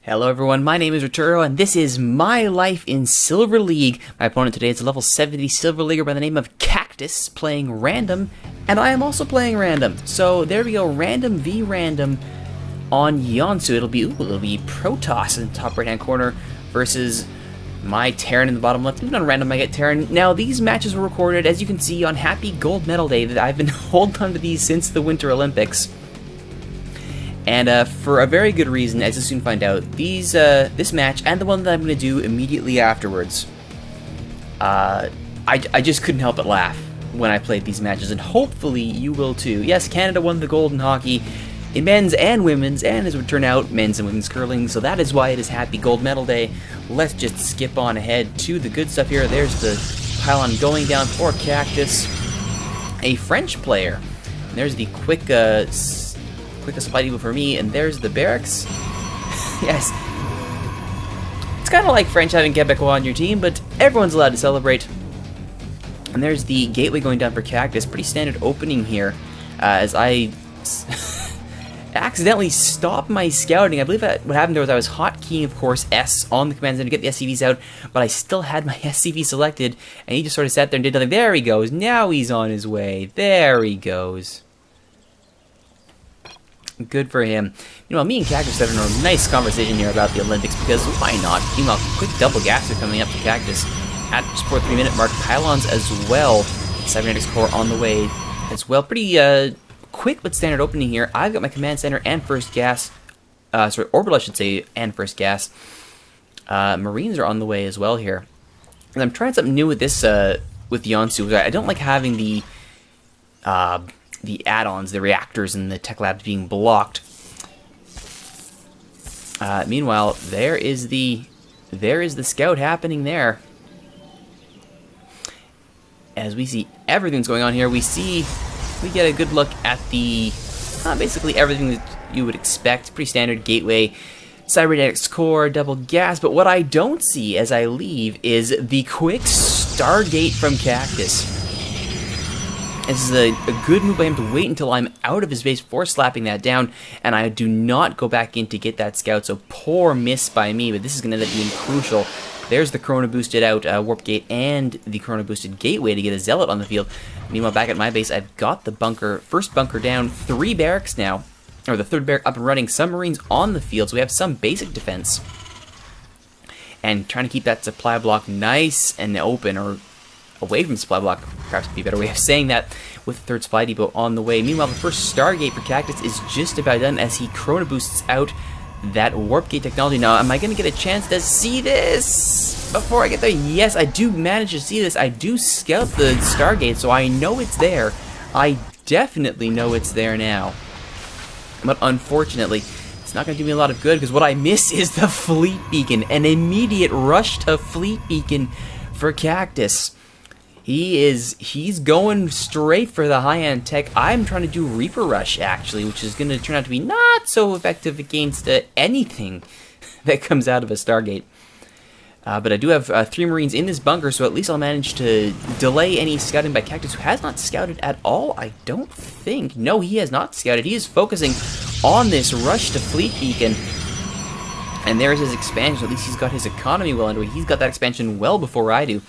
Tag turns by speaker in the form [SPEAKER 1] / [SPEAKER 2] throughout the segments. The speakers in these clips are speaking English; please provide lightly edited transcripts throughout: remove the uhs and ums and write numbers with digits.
[SPEAKER 1] Hello everyone, my name is Rituro, and this is My Life in Silver League. My opponent today is a level 70 Silver Leaguer by the name of Kaktus, playing random, and I am also playing random. So there we go, random v random on Yonsu. It'll be Protoss in the top right hand corner versus my Terran in the bottom left. Even on random I get Terran. Now these matches were recorded, as you can see, on Happy Gold Medal Day. That I've been holding on to these since the Winter Olympics. And for a very good reason, as you'll soon find out, this match and the one that I'm going to do immediately afterwards, I just couldn't help but laugh when I played these matches, and hopefully you will too. Yes, Canada won the gold in hockey, in men's and women's, and as it would turn out, men's and women's curling, so that is why it is Happy Gold Medal Day. Let's just skip on ahead to the good stuff here. There's the pylon going down for Kaktus, a French player. And there's the quickest supply depot for me, and there's the barracks. Yes. It's kind of like French having Quebecois on your team, but everyone's allowed to celebrate. And there's the gateway going down for Kaktus. Pretty standard opening here, as I accidentally stopped my scouting. I believe that what happened there was I was hotkeying, of course, S on the command center to get the SCVs out, but I still had my SCV selected, and he just sort of sat there and did nothing. There he goes. Now he's on his way. There he goes. Good for him. You know, me and Kaktus having a nice conversation here about the Olympics, because why not? Meanwhile, quick double gas are coming up to Kaktus at just before 3-minute mark. Pylons as well. Cybernetics core on the way as well. Pretty quick but standard opening here. I've got my command center and first gas. Orbital I should say, and first gas. Marines are on the way as well here. And I'm trying something new with this, with Yonsu. I don't like having the add-ons, the reactors, and the tech labs being blocked. Meanwhile, there is the scout happening there. As we see everything's going on here, we get a good look at the basically everything that you would expect. Pretty standard gateway, cybernetics core, double gas. But what I don't see as I leave is the quick Stargate from Kaktus. This is a good move by him to wait until I'm out of his base before slapping that down, and I do not go back in to get that scout, so poor miss by me, but this is going to end up being crucial. There's the Corona boosted out Warp Gate and the Corona boosted Gateway to get a Zealot on the field. Meanwhile, back at my base, I've got the first bunker down, 3 barracks now, or the 3rd barrack up and running, some Marines on the field, so we have some basic defense. And trying to keep that supply block nice and open, or away from supply block, perhaps would be a better way of saying that, with the 3rd supply depot on the way. Meanwhile, the first Stargate for Kaktus is just about done as he Corona boosts out that Warp Gate technology. Now, am I going to get a chance to see this before I get there? Yes, I do manage to see this. I do scout the Stargate, so I know it's there. I definitely know it's there now. But unfortunately, it's not going to do me a lot of good, because what I miss is the Fleet Beacon. An immediate rush to Fleet Beacon for Kaktus. He's going straight for the high-end tech. I'm trying to do Reaper Rush, actually, which is going to turn out to be not so effective against anything that comes out of a Stargate. But I do have 3 Marines in this bunker, so at least I'll manage to delay any scouting by Kaktus, who has not scouted at all, I don't think. No, he has not scouted. He is focusing on this rush to Fleet Beacon. And there's his expansion. At least he's got his economy well underway. He's got that expansion well before I do.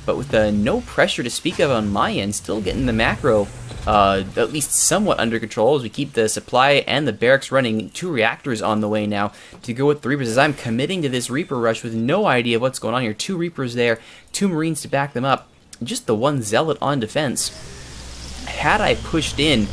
[SPEAKER 1] But with no pressure to speak of on my end, still getting the macro at least somewhat under control as we keep the supply and the barracks running. 2 reactors on the way now to go with the Reapers, as I'm committing to this Reaper rush with no idea what's going on here. 2 Reapers there, 2 Marines to back them up, just the 1 Zealot on defense. Had I pushed in,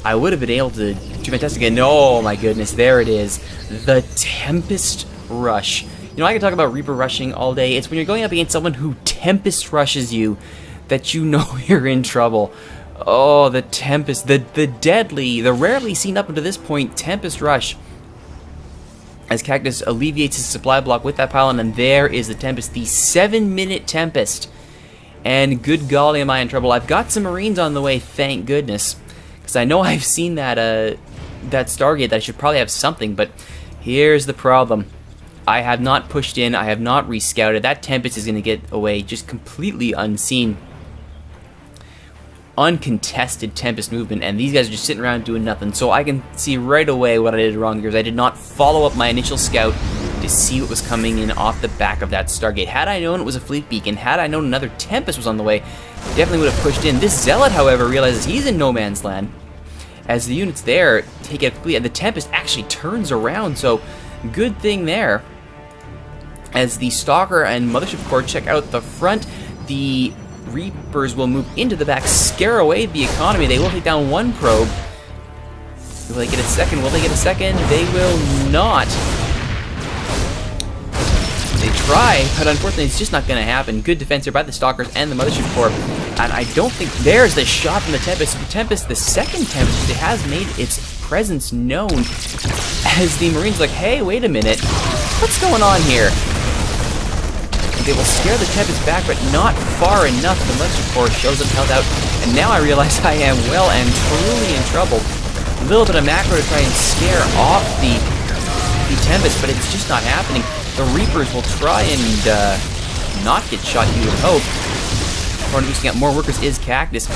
[SPEAKER 1] I would have been able to do fantastic. And oh my goodness, there it is, the Tempest Rush. You know, I can talk about Reaper rushing all day. It's when you're going up against someone who Tempest rushes you that you know you're in trouble. Oh, the Tempest, the deadly, the rarely seen up until this point Tempest rush. As Kaktus alleviates his supply block with that pylon, and there is the Tempest, the 7-minute Tempest. And good golly, am I in trouble. I've got some Marines on the way, thank goodness. Because I know I've seen that, that Stargate, that I should probably have something, but here's the problem. I have not pushed in, I have not rescouted. That Tempest is going to get away just completely unseen. Uncontested Tempest movement, and these guys are just sitting around doing nothing. So I can see right away what I did wrong here, because I did not follow up my initial scout to see what was coming in off the back of that Stargate. Had I known it was a fleet beacon, had I known another Tempest was on the way, definitely would have pushed in. This Zealot, however, realizes he's in no man's land. As the units there take it quickly, and the Tempest actually turns around, so good thing there. As the Stalker and Mothership Core check out the front, the Reapers will move into the back, scare away the economy. They will take down one probe. Will they get a second? Will they get a second? They will not. They try, but unfortunately it's just not going to happen. Good defense here by the Stalkers and the Mothership Core. And I don't think there's the shot from the Tempest. The Tempest, the second Tempest, it has made its presence known. As the Marines are like, hey, wait a minute. What's going on here? They will scare the Tempest back, but not far enough. The Mothership Core shows up held out. And now I realize I am well and truly in trouble. A little bit of macro to try and scare off the Tempest, but it's just not happening. The Reapers will try and not get shot, you would hope. Producing out more workers is Kaktus,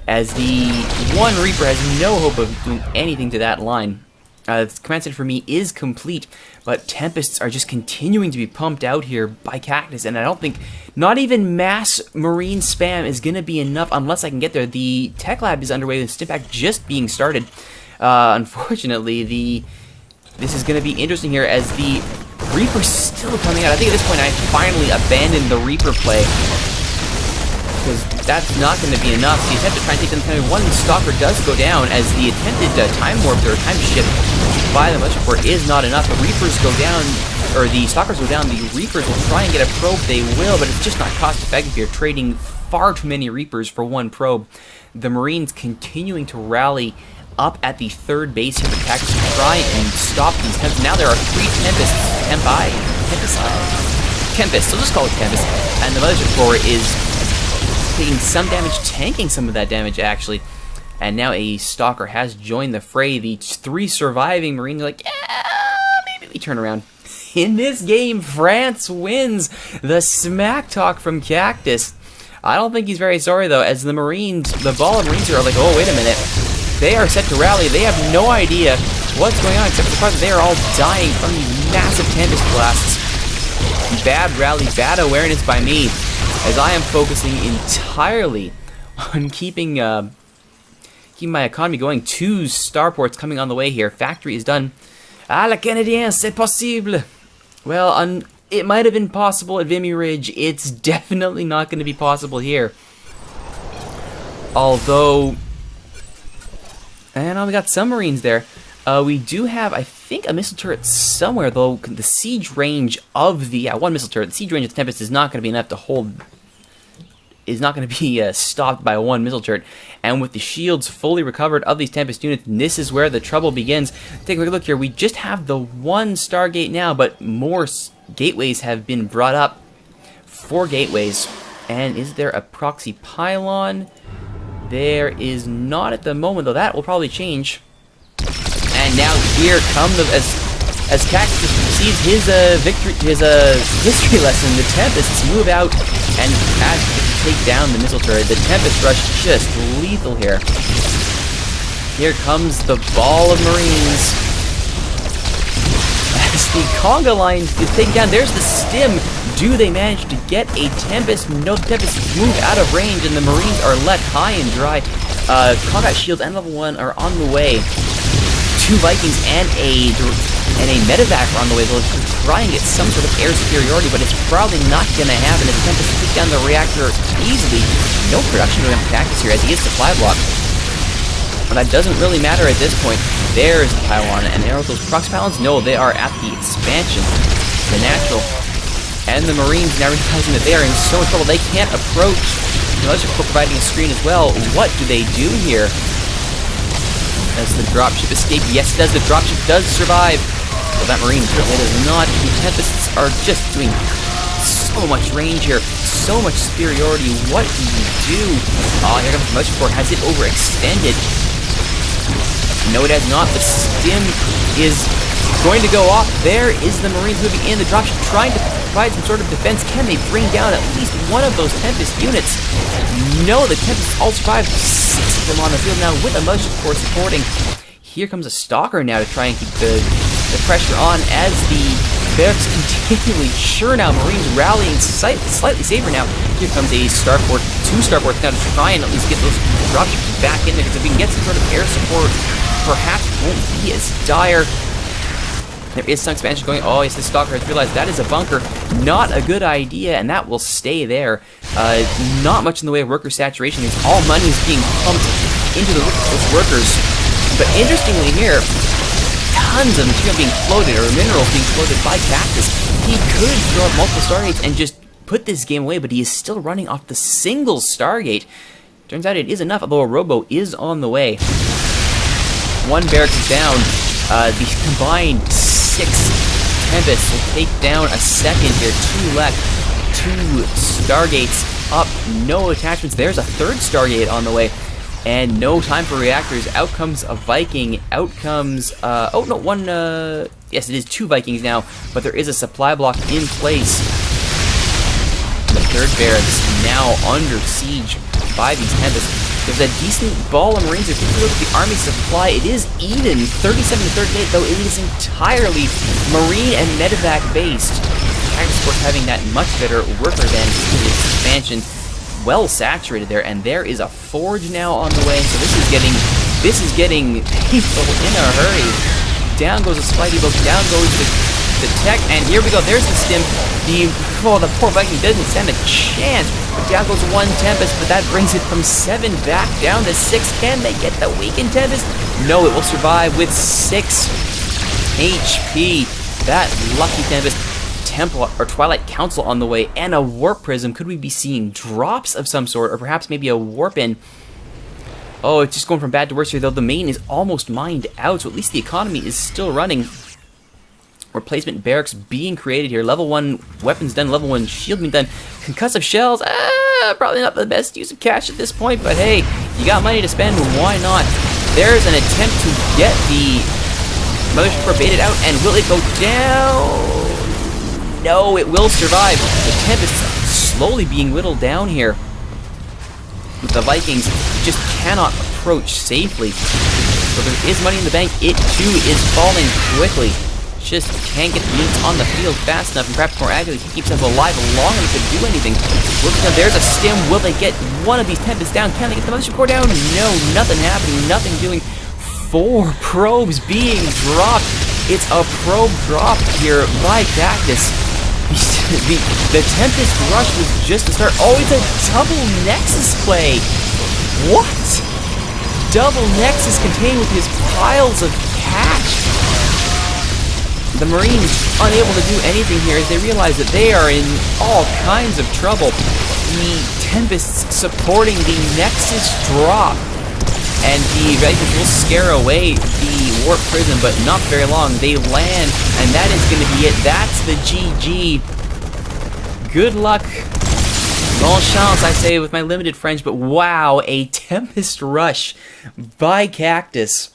[SPEAKER 1] as the one Reaper has no hope of doing anything to that line. The command center for me is complete, but Tempests are just continuing to be pumped out here by Kaktus, and I don't think, not even mass Marine spam is going to be enough unless I can get there. The Tech Lab is underway with Stimpack just being started. Unfortunately, this is going to be interesting here as the Reaper's still coming out. I think at this point I finally abandoned the Reaper play, because that's not going to be enough. The attempt to try and take them down, one Stalker does go down, as the attempted time warp or time shift by the Mothership Core is not enough. The Reapers go down, or the Stalkers go down, the Reapers will try and get a probe, they will, but it's just not cost effective here, trading far too many Reapers for one probe. The Marines continuing to rally up at the third base here for Kaktus to try and stop these Tempests. Now there are 3 Tempests, Tempest, so just call it Tempest, and the Mothership Core is taking some damage, tanking some of that damage actually, and now a Stalker has joined the fray. The 3 surviving Marines are like, yeah, maybe we turn around. In this game, France wins. The smack talk from Kaktus. I don't think he's very sorry though, as the Marines, the ball of Marines here are like, oh wait a minute, they are set to rally. They have no idea what's going on, except for the fact that they are all dying from these massive Tempest blasts. Bad rally, bad awareness by me, as I am focusing entirely on keeping my economy going. 2 starports coming on the way here. Factory is done. Ah, la Canadien, c'est possible. Well, it might have been possible at Vimy Ridge. It's definitely not going to be possible here. Although, and we got some Marines there. We do have, I think, a missile turret somewhere, though the siege range of the, one missile turret, the siege range of the Tempest is not going to be enough to hold, is not going to be stopped by 1 missile turret. And with the shields fully recovered of these Tempest units, this is where the trouble begins. Take a look here, we just have the 1 Stargate now, but more gateways have been brought up. 4 gateways. And is there a proxy pylon? There is not at the moment, though that will probably change. And now here come the, as Kaktus receives his history lesson, the Tempests move out and as to take down the missile turret. The Tempest rush just lethal here. Here comes the ball of Marines. As the conga line is taken down, there's the stim. Do they manage to get a Tempest? No, the Tempest move out of range and the Marines are left high and dry. Combat shields and level 1 are on the way. 2 Vikings and a medevac are on the way. They'll try and get some sort of air superiority, but it's probably not going to happen. As Tempest took down the reactor easily. No production going to Kaktus here, as he is supply block. But that doesn't really matter at this point. There's the pylon, and there are those proxy pylons. No, they are at the expansion, the natural. And the Marines now realizing that they are in so much trouble, they can't approach. The Mothership Core providing a screen as well. What do they do here? Does the dropship escape? Yes, it does. The dropship does survive. Well, that Marine certainly does not. The Tempests are just doing so much range here, so much superiority. What do you do? Oh, here comes the Mothership Core. Has it overextended? No, it has not. The stim is going to go off. There is the Marines moving in. The dropship trying to provide some sort of defense. Can they bring down at least one of those Tempest units? No, the Tempests all survived. 6 of them on the field now with a Mothership Core supporting. Here comes a Stalker now to try and keep the pressure on as the Barracks continually sure now. Marines rallying slightly safer now. Here comes a starport, 2 starports now to try and at least get those dropships back in there, because if we can get some sort of air support, perhaps it won't be as dire. There is some expansion going. Oh, yes, the Stalker has realized that is a bunker. Not a good idea, and that will stay there. Not much in the way of worker saturation. It's all money is being pumped into those workers. But interestingly here, tons of material being floated, or minerals being floated by Kaktus. He could throw up multiple Stargates and just put this game away, but he is still running off the single Stargate. Turns out it is enough, although a Robo is on the way. 1 barracks is down. The combined 6 Tempests will take down a second here. 2 left. 2 Stargates up. No attachments. There's a 3rd Stargate on the way. And no time for reactors. Out comes a Viking. Out comes... oh, no, 1... yes, it is 2 Vikings now. But there is a supply block in place. The 3rd barracks now under siege by these Tempests. There's a decent ball of Marines. If you look at the army supply, it is even. 37 to 38, though it is entirely Marine and Medevac based. Kaktus, of course, having that much better worker than expansion. Well saturated there, and there is a forge now on the way. So this is getting painful in a hurry. Down goes the supply depot, down goes the tech, and here we go. There's the stim. The poor Viking doesn't stand a chance. Down goes 1 Tempest, but that brings it from 7 back down to 6. Can they get the weakened Tempest? No, it will survive with 6 HP. That lucky Tempest. Temple or Twilight Council on the way, and a Warp Prism. Could we be seeing drops of some sort, or perhaps maybe a Warp In? Oh, it's just going from bad to worse here, though. The main is almost mined out, so at least the economy is still running. Replacement barracks being created here. Level 1 weapons done, level 1 shield being done. Concussive shells, probably not the best use of cash at this point, but hey, you got money to spend, why not? There's an attempt to get the Mothership Core baited out, and will it go down? No, it will survive. The Tempest slowly being whittled down here. With the Vikings, just cannot approach safely. So there is money in the bank. It too is falling quickly. Just can't get the units on the field fast enough, and perhaps more accurately, he keeps himself alive long enough to do anything. There's a stim. Will they get one of these Tempests down? Can they get the Mothership Core down? No, nothing happening. Nothing doing. 4 probes being dropped. It's a probe drop here by Kaktus. The Tempest Rush was just to start. Oh, it's a double Nexus play. What? Double Nexus contained with his piles of cash. The Marines unable to do anything here as they realize that they are in all kinds of trouble. The Tempests supporting the Nexus drop. And the Vikings will scare away the Warp Prism, but not very long. They land, and that is going to be it. That's the GG. Good luck. Bon chance, I say, with my limited French, but wow, a Tempest Rush by Kaktus.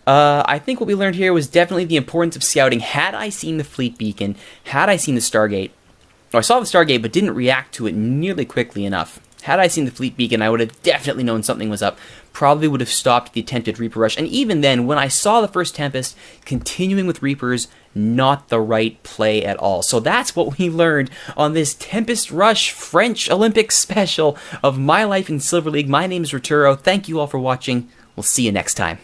[SPEAKER 1] I think what we learned here was definitely the importance of scouting. Had I seen the Fleet Beacon, had I seen the Stargate, I saw the Stargate but didn't react to it nearly quickly enough. Had I seen the Fleet Beacon, I would have definitely known something was up. Probably would have stopped the attempted Reaper Rush. And even then, when I saw the first Tempest, continuing with Reapers, not the right play at all. So that's what we learned on this Tempest Rush French Olympics special of My Life in Silver League. My name is Rituro. Thank you all for watching. We'll see you next time.